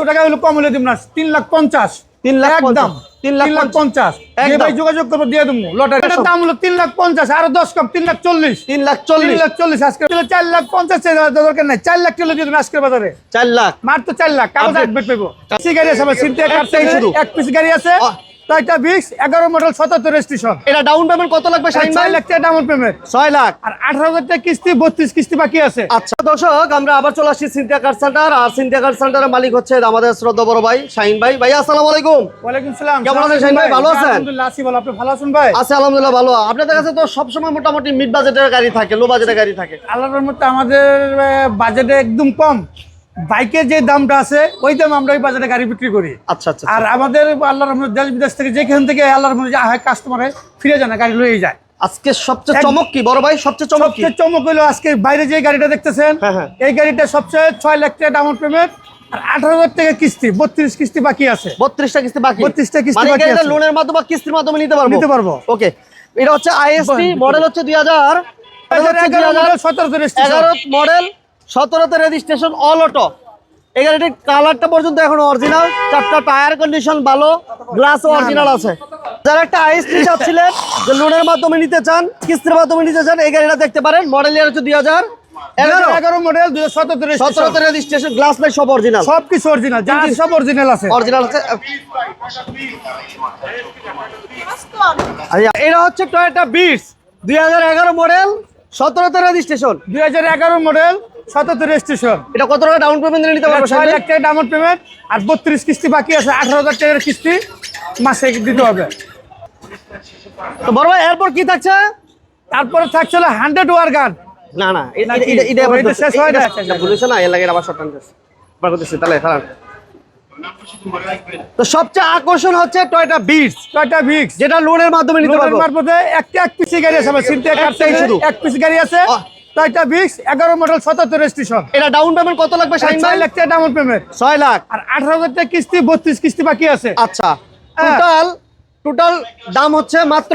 টাকা হলো কম হলে দিব না, 3,50,000 একদম 3,50,000 যে ভাই যোগাযোগ করবো দিয়ে দেবো। লটারির দাম হলো 3,50,000, আরো 10 কম 3,40,000 3,40,000 আজকে 4,50,000 দরকার নাই, 4 লাখ টাকা দিয়ে দেবেন আজকের বাজারে। 4 লাখ মাত্র 4 লাখ কাগজ আপডেট পাবো। গাড়ি আছে সিনথিয়া কার থেকে শুরু, এক পিস গাড়ি আছে টয়োটা ভিক্স 11 মডেল 77 রেজিস্ট্রেশন। এটা ডাউন পেমেন্ট কত লাগবে শাহিন ভাই? 6 লাখ টাকা ডাউন পেমেন্ট, 6 লাখ আর 18,000 টাকা কিস্তি, 32 কিস্তি বাকি আছে। আচ্ছা দর্শক, আমরা আবার চলে আসছি সিনথিয়া কার সেন্টার। আর সিনথিয়া কার সেন্টারের মালিক হচ্ছে আমাদের শ্রদ্ধা বড় ভাই শাহিন ভাই। ভাই আসসালামু আলাইকুম। ওয়ালাইকুম সালাম। কেমন আছেন শাহিন ভাই? ভালো আছেন? আলহামদুলিল্লাহ আছি ভালো, আপনি ভালো আছেন ভাই? আছি আলহামদুলিল্লাহ ভালো। আপনাদের কাছে তো সবসময় মোটামুটি মিড বাজেটের গাড়ি থাকে, লো বাজেটের গাড়ি থাকে। আল্লাহর রহমতে আমাদের বাজেটে একদম কম, বাইকের যে দামটা আছে ওই দাম আমরা ওই বাজারে গাড়ি বিক্রি করি। আচ্ছা আচ্ছা। আর আমাদের আল্লাহর রহমতে দেশ বিদেশ থেকে যেখান থেকে আল্লাহর রহমতে যা হয় কাস্টমার ফিরে যায় না, গাড়ি লয়ে যায়। আজকে সবচেয়ে চমক কি বড় ভাই? সবচেয়ে চমক কি? সবচেয়ে চমক হলো আজকে বাইরে যে গাড়িটা দেখতেছেন, এই গাড়িটা সবচেয়ে 6 লাখ টাকা ডাউন পেমেন্ট আর 18,000 টাকা কিস্তি, 32 কিস্তি বাকি আছে। 32টা কিস্তি বাকি, 32টা কিস্তি মানে বাকি এটা আছে। লোনের মাধ্যমে কিস্তির মাধ্যমে নিতে পারবো। ওকে, এটা হচ্ছে আইএসটি মডেল, হচ্ছে 2011 মডেল 17 রেজিস্ট্রেশন। 11 মডেল 17তে রেজিস্ট্রেশন, অল অটো। এই গাড়িটির কালারটা পর্যন্ত এখন অরিজিনাল, 4টা টায়ার কন্ডিশন ভালো, গ্লাস অরিজিনাল আছে। যারা একটা আইএসটি চাচ্ছিলেন যে লোনের মাধ্যমে নিতে চান, কিস্তির মাধ্যমে নিতে চান, এই গাড়িটা দেখতে পারেন। মডেল ইয়ার হচ্ছে 2011 মডেল 2017 রেজিস্ট্রেশন, গ্লাস লাইট সব অরিজিনাল, সবকিছু অরিজিনাল, যা সব অরিজিনাল আছে। এটা হচ্ছে টয়োটা ভিটস 2011 মডেল 17তে রেজিস্ট্রেশন, 2011 মডেল 17 রেজিস্ট্রেশন। এটা কত টাকা ডাউন পেমেন্ট দিলে নিতে পারবো? 6 লাখ টাকা ডাউন পেমেন্ট আর 32 কিস্তি বাকি আছে, 18,000 টাকার কিস্তি মাসে দিতে হবে। তো বড় ভাই এরপর কি থাকছে? তারপরে থাকছে 100 ওয়ার গান। না না, এটা শেষ হয় না, বলেছে না, এর লাগে আবার শর্ট টার্ম বার করতেছি তাহলে খারাপ। তো সবচেয়ে আকর্ষণ হচ্ছে টয়োটা ভিক্স, যেটা লোনের মাধ্যমে নিতে পারবো। এক পিস গাড়ি আছে সিনথিয়া কার থেকে শুরু, এক পিস গাড়ি আছে টয়োটা ভিক্স 11 মডেল 77 রেজিস্ট্রেশন। এটা ডাউন পেমেন্ট কত লাগবে শাহিন ভাই? 6 লাখ টাকা ডাউন পেমেন্ট, 6 লাখ আর 18,000 টাকা কিস্তি, 32 কিস্তি বাকি আছে। আচ্ছা, টোটাল দাম হচ্ছে মাত্র,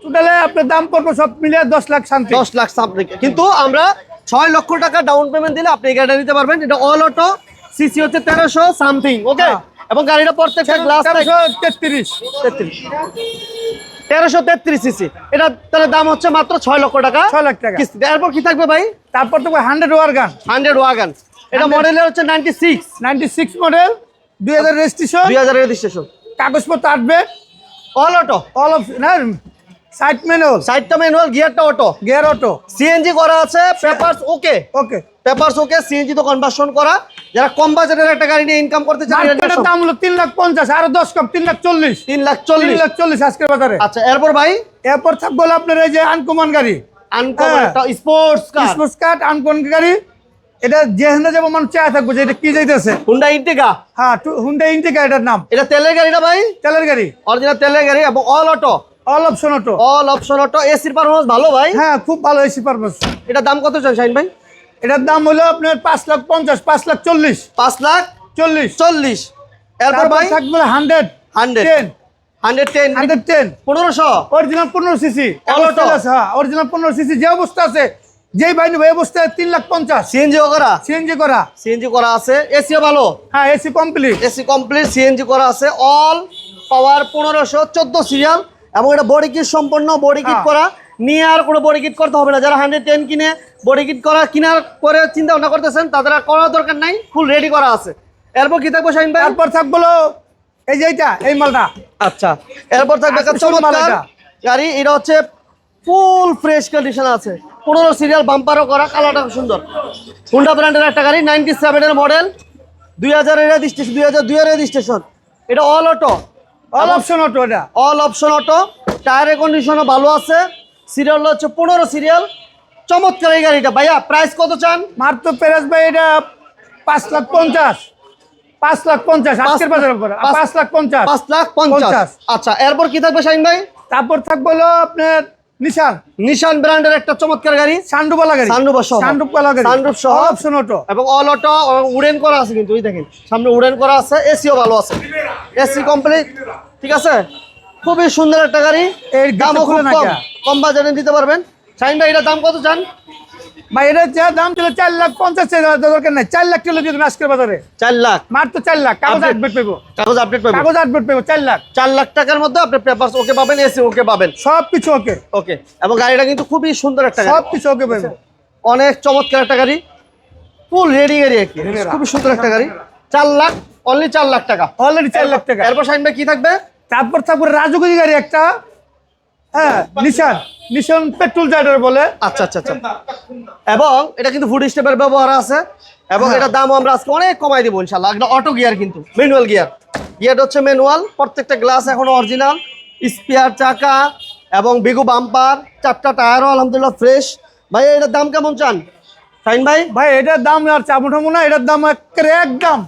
টোটালে আপনার দাম পড়বে সব মিলিয়ে 10 লাখ সামথিং, 10 লাখ সামথিং। কিন্তু আমরা 6 লক্ষ টাকা ডাউন পেমেন্ট দিলে আপনি এই গাড়িটা নিতে পারবেন। এটা অল অটো, সিসি হচ্ছে 1300 সামথিং। ওকে, এবং গাড়িটা প্রত্যেকটা গ্লাস 1333 সিসি। এটা তাহলে দাম হচ্ছে মাত্র 6 লক্ষ টাকা, 6 লাখ টাকা কিস্তি। এরপর কি থাকবে ভাই? তারপর তো 100 ওয়ার গান, 100 ওয়াগন। এটা মডেলের হচ্ছে 96 মডেল 2000 রেজিস্ট্রেশন, 2000 রেজিস্ট্রেশন, কাগজপত্র আসবে অল অটো, অল অফ না, সাইড ম্যানুয়াল, সাইডটা ম্যানুয়াল, গিয়ারটা অটো, গিয়ার অটো, সিএনজি করা আছে, papers okay, papers okay, CNG তো কনভার্সন করা। যারা কম বাজেটের একটা গাড়ি নিয়ে ইনকাম করতে চান, এটার দাম হলো 3,50,000, আরো 10 কম 3,40,000 3,40,000 আজকের বাজারে। আচ্ছা, এরপর ভাই এরপর থাকবে আপনার এই যে আনকমন গাড়ি, আনকমন স্পোর্টস কার আনকমন গাড়ি। এটা যেখানে যাবো মানুষ চায় থাকবো যে এটা কি যাইতেছে, হুন্ডা ইন্টিকা। হ্যাঁ, হুন্ডা ইন্টিকা এটার নাম। এটা তেলের গাড়ি না ভাই? তেলের গাড়ি, অরিজিনাল তেলের গাড়ি, এবং all auto, all option auto, all option auto. এসির পারফরম্যান্স ভালো ভাই? হ্যাঁ, খুব ভালো এসি পারপাস। এটা দাম কত চান শাহিন ভাই? এটার দাম হলো আপনার 5,50,000, 5,40,000, 5,40,000। এরপর ভাই থাকবে 110 1500 অরিজিনাল 15 সিসি অল অটো। হ্যাঁ, অরিজিনাল 15 সিসি যে অবস্থা আছে, যেই বাইনি ওই অবস্থায় 3,50,000। সিএনজি করা, সিএনজি করা আছে, এসিও ভালো, হ্যাঁ, এসি কমপ্লিট, সিএনজি করা আছে, অল পাওয়ার 1500 14 সিরিয়াল। এবং এটা বডি কিট সম্পন্ন, বডি কিট করা, নিয়ে আর কোনো বডি কিট করতে হবে না। যারা 110 কিনে বডি কিট কেনার পরে চিন্তা ভাবনা করতেছেন, তাদের আর করার দরকার নাই, ফুল রেডি করা আছে। এরপর কি থাকবো শাহিন ভাই? তারপর থাকবো এই যে এই মালটা। আচ্ছা, এরপর থাকবে চমৎকার গাড়ি। এটা হচ্ছে ফুল ফ্রেশ কন্ডিশন আছে, 15 সিরিয়াল, বাম্পারও করা, কালারটা সুন্দর। হুন্ডা ব্র্যান্ডের একটা গাড়ি, 97 এর মডেল, 2000 এর রেজিস্ট্রেশন, 2002 এর রেজিস্ট্রেশন। এটা all auto, all option auto, এটা অল অপশন অটো। টায়ারের কন্ডিশনও ভালো আছে, সিরিয়াল হচ্ছে 15 সিরিয়াল। চমৎকার এই গাড়িটা। ভাইয়া প্রাইস কত চান? মাত্র প্রাইস ভাই এটা 5,50,000 আজকের বাজারে 5,50,000। আচ্ছা, এরপর কি থাকবে শাহিন ভাই? তারপর থাকবে আপনার নিশান ব্র্যান্ডের একটা চমৎকার গাড়ি, সানরুফওয়ালা গাড়ি, সানরুফ সহ অপশন অটো, এবং অল অটো, উডেন করা আছে। কিন্তু ওই দেখেন সামনে উডেন করা আছে, এসিও ভালো আছে, এসি কমপ্লিট, ঠিক আছে। খুবই সুন্দর একটা গাড়ি, এর দামও খুব কম বাজারে দিতে পারবেন। শাহিন ভাই, এটার দাম কত চান? ভাই এটা যা দাম ছিল 4,50,000 দরকার নাই, 4 লাখ কিলো দিয়ে তুমি আজকের বাজারে 4 লাখ মাত্র 4 লাখ কাগজ আপডেট পাবো, কাগজ আপডেট পাবেন, কাগজ আপডেট পাবো 4 লাখ। 4 লাখ টাকার মধ্যে আপনি পেপারস ওকে পাবেন, এসি ওকে পাবেন, সবকিছু ওকে ওকে। এবং গাড়িটা কিন্তু খুবই সুন্দর একটা গাড়ি, সবকিছু ওকে পাবো, অনেক চমৎকার একটা গাড়ি, ফুল রেডি গাড়ি একটি, খুবই সুন্দর একটা গাড়ি। 4 লাখ, অনলি 4 লাখ টাকা, অলরেডি 4 লাখ টাকা। এরপর শাহিন ভাই কি থাকবে? তারপর রাজুগুজি গাড়ি একটা, হ্যাঁ নিশান পেট্রোল চার্জার বলে। আচ্ছা আচ্ছা আচ্ছা। এবং এটা কিন্তু ফুড স্টেপের ব্যবহার আছে, এবং এটার দামও আমরা আজকে অনেক কমাই দিব ইনশাআল্লাহ। এটা অটো গিয়ার, কিন্তু ম্যানুয়াল গিয়ার, গিয়ারটা হচ্ছে ম্যানুয়াল, প্রত্যেকটা গ্লাস এখন অরিজিনাল, স্পেয়ার চাকা এবং বিগু বাম্পার, 4টা টায়ারও আলহামদুলিল্লাহ ফ্রেশ। ভাই এটার দাম কেমন চান শাহিন ভাই? ভাই এটার দাম আর চামুঠামু না, এটার দাম একদম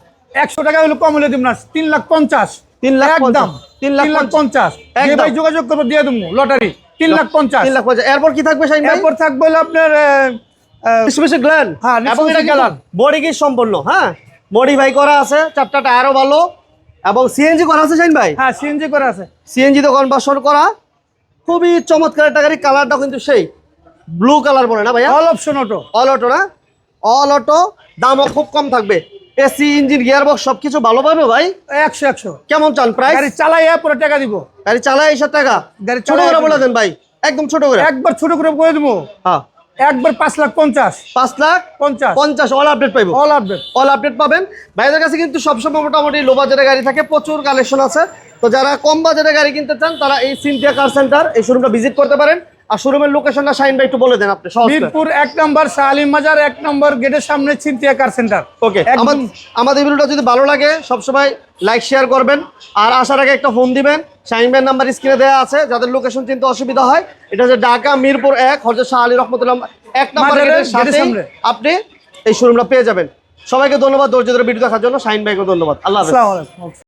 100 টাকা হলে কম হলে দিব না, 3,50,000, 3 লাখ একদম 3,50,000 যে ভাই যোগাযোগ করবো দিয়ে দেবো লটারি 3,50,000। 3 লাখ। এরপর কি থাকবে শাহিন ভাই? এরপর থাকবে হলো আপনার মিশমিশি গ্ল্যান্ড, হ্যাঁ, এবং এটা গ্ল্যান্ড। বডি কিট সম্পূর্ণ, হ্যাঁ মডিফাই করা আছে, 4টা টায়ারও ভালো, এবং সিএনজি করা আছে শাহিন ভাই, হ্যাঁ সিএনজি করা আছে, সিএনজি তো কনভার্সন করা, খুবই চমৎকার একটা গাড়ি। কালারটাও কিন্তু সেই ব্লু কালার বলে না ভাইয়া? All option auto, all auto না? অল অটো, দামও খুব কম থাকবে, এসি ইঞ্জিন গিয়ার বক্স সবকিছু ভালো পাবে ভাই। 100 কেমন চান প্রাইস? গাড়ি চালাই পরে টাকা দিব, গাড়ি চালায় 8,000 টাকা, গাড়ি ছোট চালায় করে বলে দেন ভাই, একদম ছোট করে। একবার ছোট করে করে দেবো, হ্যাঁ একবার 5,50,000, 5,50,000 50 অল আপডেট পাইবো, অল আপডেট। অল আপডেট পাবেন। ভাইদের কাছে কিন্তু সবসময় মোটামুটি লো বাজেটের গাড়ি থাকে, প্রচুর কালেকশন আছে। তো যারা কম বাজেটের গাড়ি কিনতে চান তারা এই সিনথিয়া কার সেন্টার এই শোরুমটা ভিজিট করতে পারেন। আর শোরুমের লোকেশনটা শাহিন ভাই একটু বলে দেন আপনি সহজ করে। মিরপুর 1 নম্বর শাহ-আলিম বাজার 1 নম্বর গেটের সামনে সিনথিয়া কার সেন্টার। ওকে, আমাদের ভিডিওটা যদি ভালো লাগে সবসময় লাইক শেয়ার করবেন, আর আসার আগে একটা ফোন দিবেন। শাহিন ভাইয়ের নাম্বার স্ক্রিনে দেওয়া আছে, যাদের লোকেশন চিনতে অসুবিধা হয়, এটা হচ্ছে ঢাকা মিরপুর 1 হযরত শাহ আলী রহমতুল্লাহ 1 নম্বর গেটের সাথে আপনি এই শোরুমটা পেয়ে যাবেন। সবাইকে ধন্যবাদ ধৈর্য ধরে ভিডিও দেখার জন্য, শাহিন ভাইকে ধন্যবাদ। আল্লাহ হাফেজ। আসসালামু আলাইকুম।